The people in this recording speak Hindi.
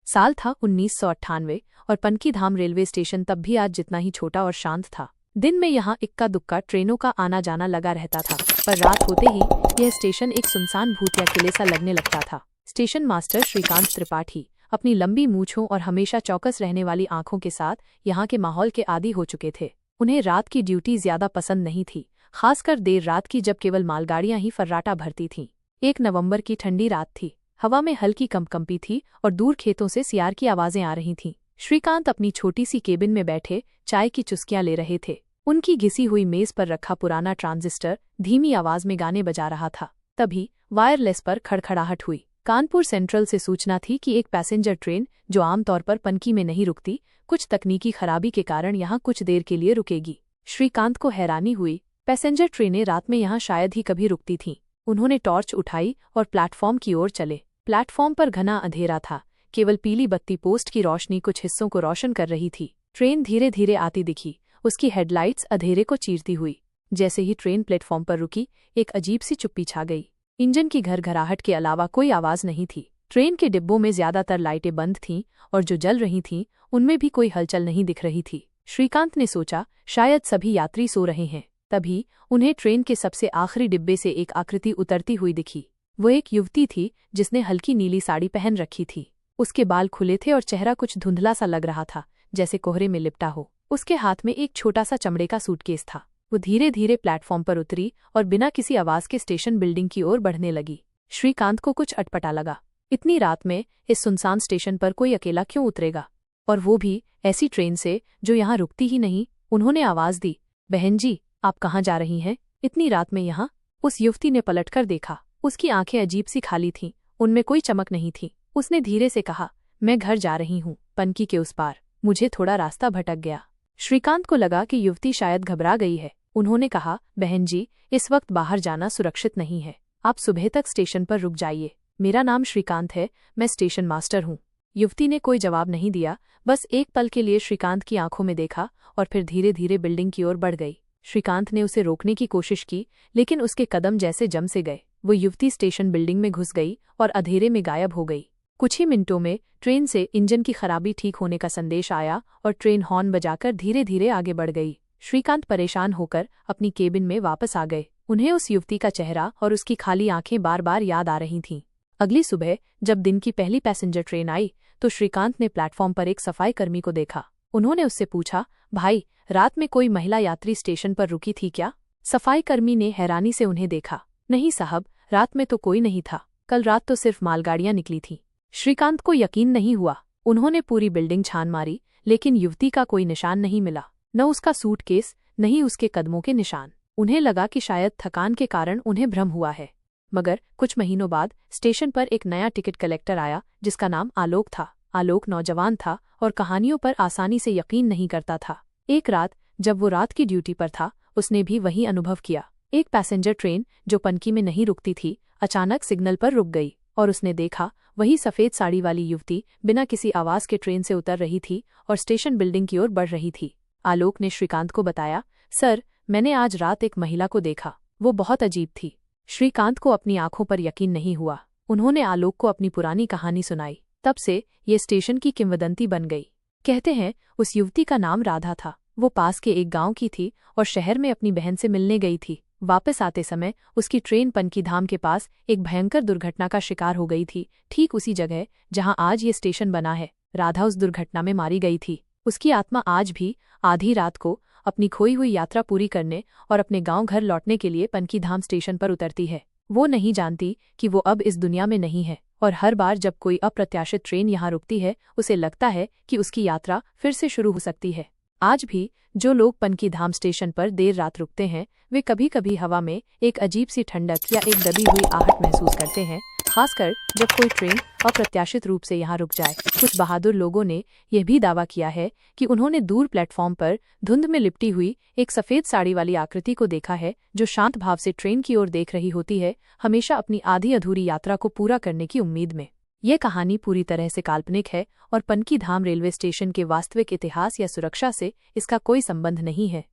साल था 1998 और पनकीधाम रेलवे स्टेशन तब भी आज जितना ही छोटा और शांत था। दिन में यहाँ इक्का दुक्का ट्रेनों का आना जाना लगा रहता था, पर रात होते ही यह स्टेशन एक सुनसान भूतिया किले सा लगने लगता था। स्टेशन मास्टर श्रीकांत त्रिपाठी अपनी लंबी मूंछों और हमेशा चौकस रहने वाली आंखों के साथ यहाँ के माहौल के आदी हो चुके थे। उन्हें रात की ड्यूटी ज्यादा पसंद नहीं थी, खासकर देर रात की जब केवल मालगाड़ियां ही फर्राटा भरती थीं। 1 नवंबर की ठंडी रात थी। हवा में हल्की कंपकंपी थी और दूर खेतों से सियार की आवाजें आ रही थीं। श्रीकांत अपनी छोटी सी केबिन में बैठे चाय की चुस्कियां ले रहे थे। उनकी घिसी हुई मेज पर रखा पुराना ट्रांजिस्टर धीमी आवाज में गाने बजा रहा था। तभी वायरलेस पर खड़खड़ाहट हुई। कानपुर सेंट्रल से सूचना थी कि एक पैसेंजर ट्रेन, जो आमतौर पर पनकी में नहीं रुकती, कुछ तकनीकी खराबी के कारण यहाँ कुछ देर के लिए रुकेगी। श्रीकांत को हैरानी हुई। पैसेंजर ट्रेनें रात में यहाँ शायद ही कभी रुकती थीं। उन्होंने टॉर्च उठाई और प्लेटफॉर्म की ओर चले। प्लेटफॉर्म पर घना अंधेरा था, केवल पीली बत्ती पोस्ट की रोशनी कुछ हिस्सों को रोशन कर रही थी। ट्रेन धीरे धीरे आती दिखी, उसकी हेडलाइट्स अंधेरे को चीरती हुई। जैसे ही ट्रेन प्लेटफॉर्म पर रुकी, एक अजीब सी चुप्पी छा गई। इंजन की घरघराहट के अलावा कोई आवाज नहीं थी। ट्रेन के डिब्बों में ज्यादातर लाइटें बंद थीं और जो जल रही थीं उनमें भी कोई हलचल नहीं दिख रही थी। श्रीकांत ने सोचा शायद सभी यात्री सो रहे हैं। तभी उन्हें ट्रेन के सबसे आखिरी डिब्बे से एक आकृति उतरती हुई दिखी। वो एक युवती थी जिसने हल्की नीली साड़ी पहन रखी थी। उसके बाल खुले थे और चेहरा कुछ धुंधला सा लग रहा था, जैसे कोहरे में लिपटा हो। उसके हाथ में एक छोटा सा चमड़े का सूटकेस था। वो धीरे धीरे प्लेटफॉर्म पर उतरी और बिना किसी आवाज के स्टेशन बिल्डिंग की ओर बढ़ने लगी। श्रीकांत को कुछ अटपटा लगा। इतनी रात में इस सुनसान स्टेशन पर कोई अकेला क्यों उतरेगा, और वो भी ऐसी ट्रेन से जो यहाँ रुकती ही नहीं। उन्होंने आवाज दी, बहन जी, आप कहाँ जा रही हैं इतनी रात में यहाँ? उस युवती ने पलटकर देखा। उसकी आंखें अजीब सी खाली थीं, उनमें कोई चमक नहीं थी। उसने धीरे से कहा, मैं घर जा रही हूँ, पनकी के उस पार। मुझे थोड़ा रास्ता भटक गया। श्रीकांत को लगा कि युवती शायद घबरा गई है। उन्होंने कहा, बहन जी, इस वक्त बाहर जाना सुरक्षित नहीं है। आप सुबह तक स्टेशन पर रुक जाइए। मेरा नाम श्रीकांत है, मैं स्टेशन मास्टर हूँ। युवती ने कोई जवाब नहीं दिया, बस एक पल के लिए श्रीकांत की आंखों में देखा और फिर धीरे धीरे बिल्डिंग की ओर बढ़ गई। श्रीकांत ने उसे रोकने की कोशिश की, लेकिन उसके कदम जैसे जम से गए। वो युवती स्टेशन बिल्डिंग में घुस गई और अंधेरे में गायब हो गई। कुछ ही मिनटों में ट्रेन से इंजन की खराबी ठीक होने का संदेश आया और ट्रेन हॉर्न बजाकर धीरे धीरे आगे बढ़ गई। श्रीकांत परेशान होकर अपनी केबिन में वापस आ गए। उन्हें उस युवती का चेहरा और उसकी खाली आंखें बार बार याद आ रही थीं। अगली सुबह जब दिन की पहली पैसेंजर ट्रेन आई तो श्रीकांत ने प्लेटफॉर्म पर एक सफाई कर्मी को देखा। उन्होंने उससे पूछा, भाई, रात में कोई महिला यात्री स्टेशन पर रुकी थी क्या? सफाई कर्मी ने हैरानी से उन्हें देखा। नहीं साहब, रात में तो कोई नहीं था। कल रात तो सिर्फ मालगाड़ियां निकली थीं। श्रीकांत को यकीन नहीं हुआ। उन्होंने पूरी बिल्डिंग छान मारी, लेकिन युवती का कोई निशान नहीं मिला। न उसका सूटकेस, न ही उसके कदमों के निशान। उन्हें लगा कि शायद थकान के कारण उन्हें भ्रम हुआ है। मगर कुछ महीनों बाद स्टेशन पर एक नया टिकट कलेक्टर आया, जिसका नाम आलोक था। आलोक नौजवान था और कहानियों पर आसानी से यकीन नहीं करता था। एक रात जब वो रात की ड्यूटी पर था, उसने भी वही अनुभव किया। एक पैसेंजर ट्रेन जो पनकी में नहीं रुकती थी, अचानक सिग्नल पर रुक गई और उसने देखा वही सफेद साड़ी वाली युवती बिना किसी आवाज के ट्रेन से उतर रही थी और स्टेशन बिल्डिंग की ओर बढ़ रही थी। आलोक ने श्रीकांत को बताया, सर, मैंने आज रात एक महिला को देखा। वो बहुत अजीब थी। श्रीकांत को अपनी आंखों पर यकीन नहीं हुआ। उन्होंने आलोक को अपनी पुरानी कहानी सुनाई। तब से ये स्टेशन की किंवदंती बन गई। कहते हैं उस युवती का नाम राधा था। वो पास के एक गांव की थी और शहर में अपनी बहन से मिलने गई थी। वापस आते समय उसकी ट्रेन पनकीधाम के पास एक भयंकर दुर्घटना का शिकार हो गई थी, ठीक उसी जगह जहां आज ये स्टेशन बना है। राधा उस दुर्घटना में मारी गई थी। उसकी आत्मा आज भी आधी रात को अपनी खोई हुई यात्रा पूरी करने और अपने गांव घर लौटने के लिए पनकीधाम स्टेशन पर उतरती है। वो नहीं जानती कि वो अब इस दुनिया में नहीं है, और हर बार जब कोई अप्रत्याशित ट्रेन यहाँ रुकती है, उसे लगता है कि उसकी यात्रा फिर से शुरू हो सकती है। आज भी जो लोग पनकीधाम स्टेशन पर देर रात रुकते हैं, वे कभी कभी हवा में एक अजीब सी ठंडक या एक दबी हुई आहट महसूस करते हैं, खासकर जब कोई ट्रेन अप्रत्याशित रूप से यहाँ रुक जाए। कुछ बहादुर लोगों ने यह भी दावा किया है कि उन्होंने दूर प्लेटफॉर्म पर धुंध में लिपटी हुई एक सफेद साड़ी वाली आकृति को देखा है, जो शांत भाव से ट्रेन की ओर देख रही होती है, हमेशा अपनी आधी अधूरी यात्रा को पूरा करने की उम्मीद में। यह कहानी पूरी तरह से काल्पनिक है और पनकीधाम रेलवे स्टेशन के वास्तविक इतिहास या सुरक्षा से इसका कोई संबंध नहीं है।